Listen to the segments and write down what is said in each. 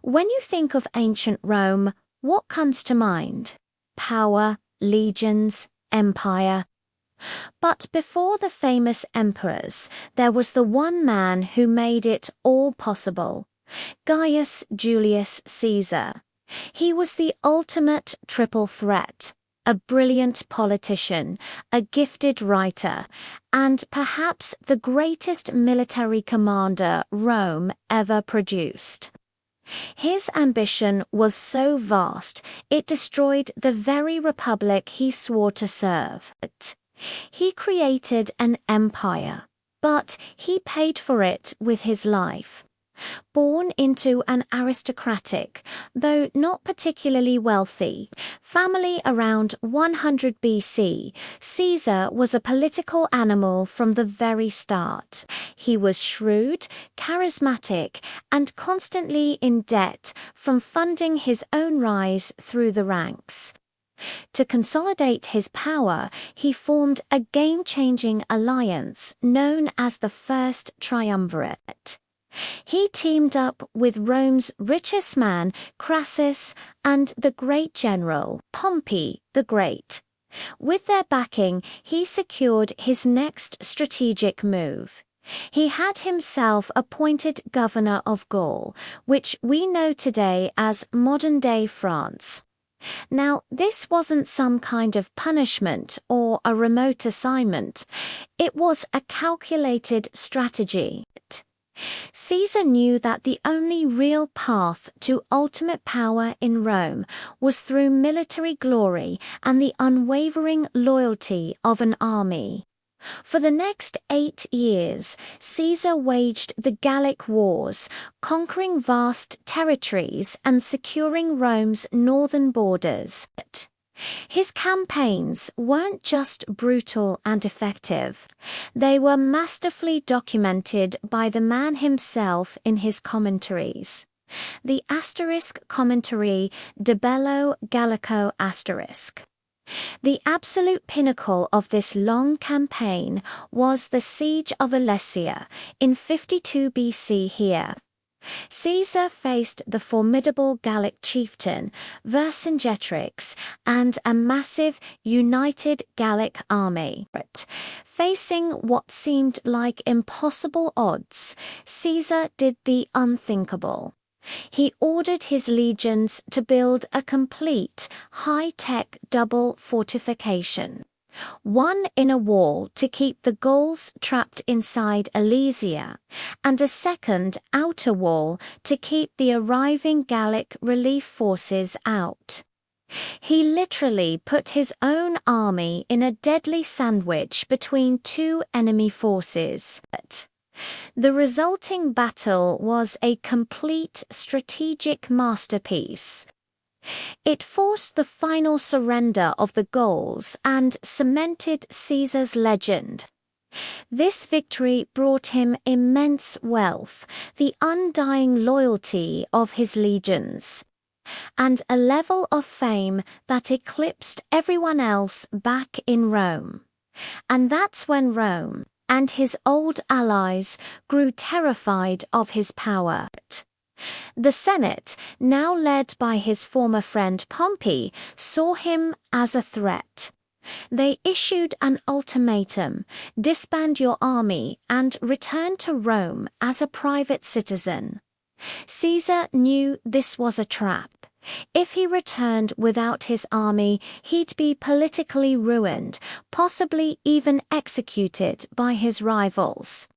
When you think of ancient Rome, what comes to mind? Power, legions, empire. But before the famous emperors, there was the one man who made it all possible: Gaius Julius Caesar. He was the ultimate triple threat: a brilliant politician, a gifted writer, and perhaps the greatest military commander Rome ever produced. His ambition was so vast, it destroyed the very republic he swore to serve. He created an empire, but he paid for it with his life. Born into an aristocratic, though not particularly wealthy, family around 100 BC, Caesar was a political animal from the very start. He was shrewd, charismatic, and constantly in debt from funding his own rise through the ranks. To consolidate his power, he formed a game-changing alliance known as the First Triumvirate. He teamed up with Rome's richest man, Crassus, and the great general, Pompey the Great. With their backing, he secured his next strategic move. He had himself appointed governor of Gaul, which we know today as modern-day France. Now, this wasn't some kind of punishment or a remote assignment. It was a calculated strategy. Caesar knew that the only real path to ultimate power in Rome was through military glory and the unwavering loyalty of an army. For the next 8 years, Caesar waged the Gallic Wars, conquering vast territories and securing Rome's northern borders. His campaigns weren't just brutal and effective. They were masterfully documented by the man himself in his commentaries. The asterisk commentary De Bello Gallico asterisk. The absolute pinnacle of this long campaign was the Siege of Alesia in 52 BC here. Caesar faced the formidable Gallic chieftain Vercingetorix and a massive, united Gallic army. Facing what seemed like impossible odds, Caesar did the unthinkable. He ordered his legions to build a complete, high-tech double fortification. One inner wall to keep the Gauls trapped inside Alesia, and a second outer wall to keep the arriving Gallic relief forces out. He literally put his own army in a deadly sandwich between two enemy forces. The resulting battle was a complete strategic masterpiece. It forced the final surrender of the Gauls and cemented Caesar's legend. This victory brought him immense wealth, the undying loyalty of his legions, and a level of fame that eclipsed everyone else back in Rome. And that's when Rome and his old allies grew terrified of his power. The Senate, now led by his former friend Pompey, saw him as a threat. They issued an ultimatum: disband your army and return to Rome as a private citizen. Caesar knew this was a trap. If he returned without his army, he'd be politically ruined, possibly even executed by his rivals.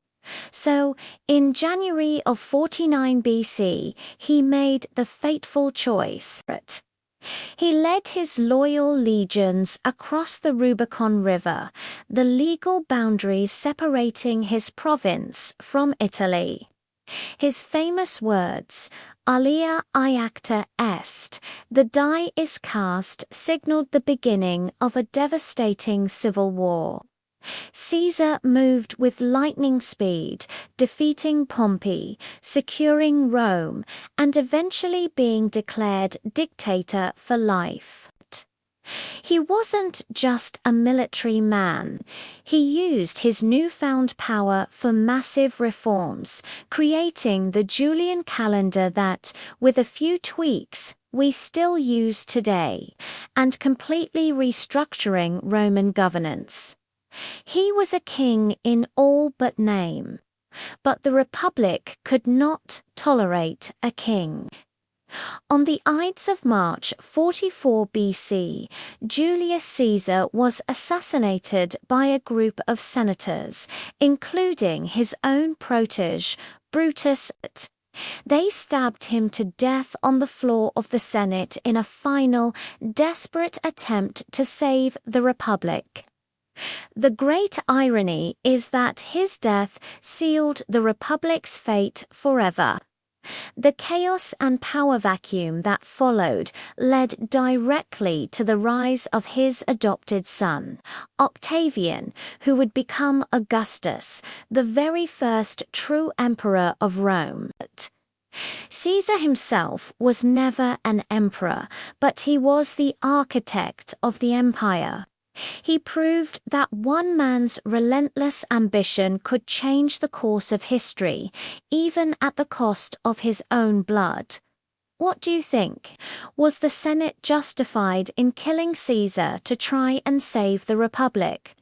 So, in January of 49 BC, he made the fateful choice. He led his loyal legions across the Rubicon River, the legal boundary separating his province from Italy. His famous words, "Alia iacta est," the die is cast, signaled the beginning of a devastating civil war. Caesar moved with lightning speed, defeating Pompey, securing Rome, and eventually being declared dictator for life. He wasn't just a military man. He used his newfound power for massive reforms, creating the Julian calendar that, with a few tweaks, we still use today, and completely restructuring Roman governance. He was a king in all but name, but the Republic could not tolerate a king. On the Ides of March 44 BC, Julius Caesar was assassinated by a group of senators, including his own protege, Brutus. They stabbed him to death on the floor of the Senate in a final, desperate attempt to save the Republic. The great irony is that his death sealed the Republic's fate forever. The chaos and power vacuum that followed led directly to the rise of his adopted son, Octavian, who would become Augustus, the very first true emperor of Rome. Caesar himself was never an emperor, but he was the architect of the empire. He proved that one man's relentless ambition could change the course of history, even at the cost of his own blood. What do you think? Was the Senate justified in killing Caesar to try and save the Republic?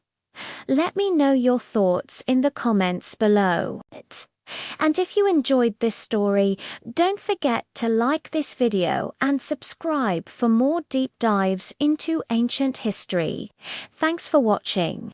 Let me know your thoughts in the comments below. And if you enjoyed this story, don't forget to like this video and subscribe for more deep dives into ancient history. Thanks for watching.